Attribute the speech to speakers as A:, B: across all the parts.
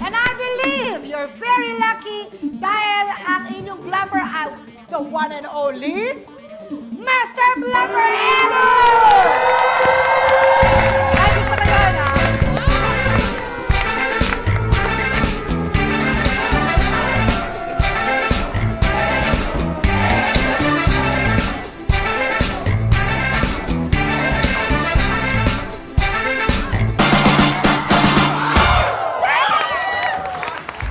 A: And I believe you're very lucky dahil ang inyong bluffer ay the one and only Master Bluffer Edo! Ay, gusto ba yun, ha?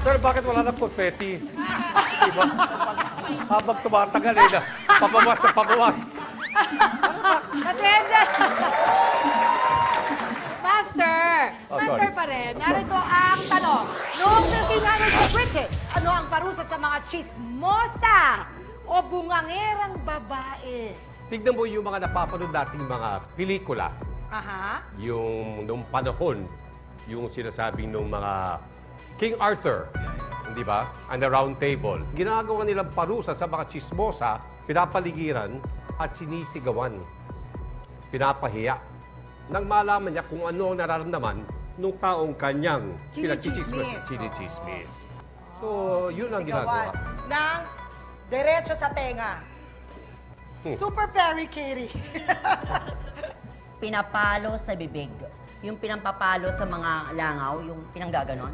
B: Pero bakit wala na confetti? Diba? Habang tumatagal eh, pabawas na pabawas.
A: Pasensya! Master!
B: Oh,
A: Master
B: sorry.
A: pa rin. Narito ang tanong. Noong 1300 British, ano ang parusa sa mga chismosa o bungangerang babae?
B: Tignan mo yung mga napapanood nating mga pelikula.
A: Aha.
B: Yung nung panahon, yung sinasabing nung mga King Arthur, di ba? And the Round Table. Ginagawa nilang parusa sa mga chismosa, pinapaligiran at sinisigawan. Pinapahiya. Nang malaman niya kung ano ang nararamdaman nung taong kanyang sinichismis. So, yun ang ginagawa.
A: Ng diretso sa tenga. Super Perry Carey.
C: Pinapalo sa bibig. Yung pinampapalo sa mga langaw, yung pinanggaganon.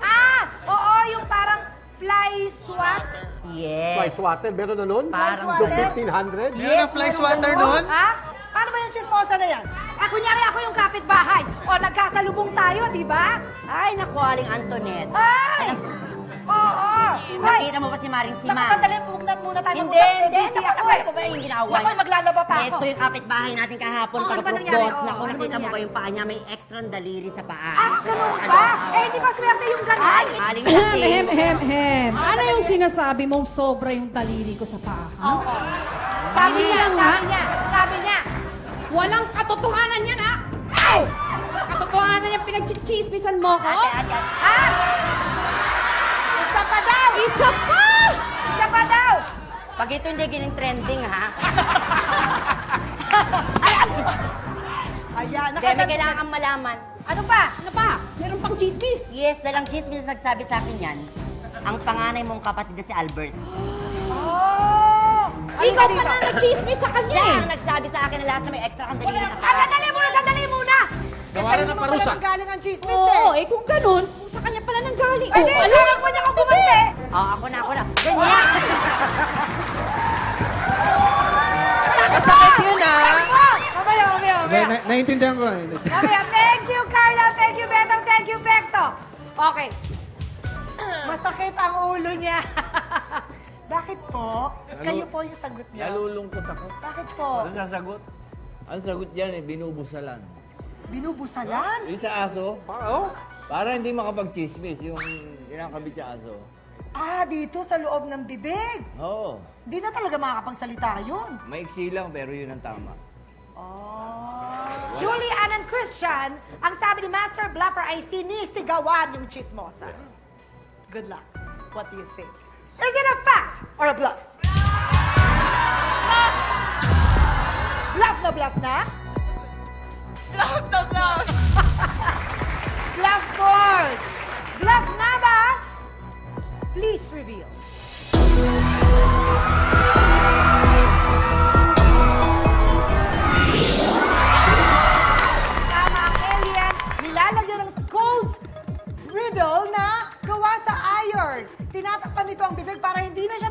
A: Ah! Oo, yung parang fly swat.
C: Yes.
B: Fly swatter, meron na nun?
C: Parang
B: Yung
A: swatter?
B: 1500?
D: Meron ng fly swatter nun?
A: Ha? Paano ba yung chismosa na yan? Kunyari ako yung kapitbahay. O nagkasalubong tayo, di ba?
C: Ay, naku, Aling Antoinette.
A: Ay! Oo!
C: Nakita mo pa si Maring Sima?
A: Nakasandali, pugnat muna tayo.
C: Hindi, hindi.
A: Busy
C: Naku,
A: ako
C: ano
A: eh.
C: ba yung ginawa
A: Naku,
C: niya?
A: maglalaba pa ako.
C: Ito yung kapitbahay natin kahapon,
A: Oh, ano ba
C: pagka-boss.
A: nangyari? Oh,
C: Naku,
A: ano
C: nakita mo
A: nangyari?
C: ba yung paa niya? May extra daliri sa paa.
A: Ah, ganun ba? Eh, hindi ba swerte yung ganun?
C: Ay, Aling kasi.
E: Hem. Ano yung sinasabi mong sobra yung daliri ko sa paa?
A: Oo. Sabi niya,
E: Hindi lang,
A: sabi niya.
E: Walang katotohanan yan, ha?
A: Ay!
E: Katotohanan yung pinagchichismisan mo ko?
C: Ate.
A: Ah! Isa pa daw!
E: Isa pa!
A: Isa pa daw!
C: Pag ito hindi gining trending, ha?
A: Ayan,
C: Kaya may kailangan kang malaman.
A: Ano pa?
E: Ano pa? Meron pang chismis.
C: Yes, dalang chismis na nagsabi sa akin yan, ang panganay mong kapatid na si Albert.
A: Oh!
E: Ikaw pa na nagchismis sa kanya
C: Siya
E: eh.
C: ang nagsabi sa akin na lahat na may extra kang daliri sa paa.
A: Sandali muna!
D: Gawaran ng parusa.
A: Pala galing ang chismis
E: Oo, eh kung ganun, kung sa kanya pala nang galing.
A: Ay, di, kailangan ko niya kung bumante!
C: Oh, ako na. Ganyan!
F: Masakit yun, ah.
A: Mamaya.
D: Naiintindihan ko.
A: Mamaya, thank you, Carla. Thank you, Betong. Thank you, Bekto. Okay. Masakit ang ulo niya. Bakit po? Kayo po yung sagot niya.
G: Nalulungkot ako.
A: Bakit po?
G: Ano sasagot? Ang sagot dyan eh, binubusalan.
A: Binubusalan?
G: Yung sa aso,
B: Oo.
G: para hindi makapag-chismis, yung kinakabit sa aso.
A: Ah, dito sa loob ng bibig.
G: Oo.
A: Hindi na talaga makakapagsalita yun.
G: Maiksi lang, pero yun ang tama.
A: Oh. Julie Ann and Christian, ang sabi ni Master Bluffer ay sinisigawan yung chismosa. Good luck. What do you think? Is it a fact or a bluff? Bluff na bluff na?
F: Bluff na bluff.
A: Bluff board! Bluff na ba? Please reveal. Tama ang alien, nilalagyan ng scold's riddle na gawa sa iron. Tinatakpan nito ang bibig para hindi na siya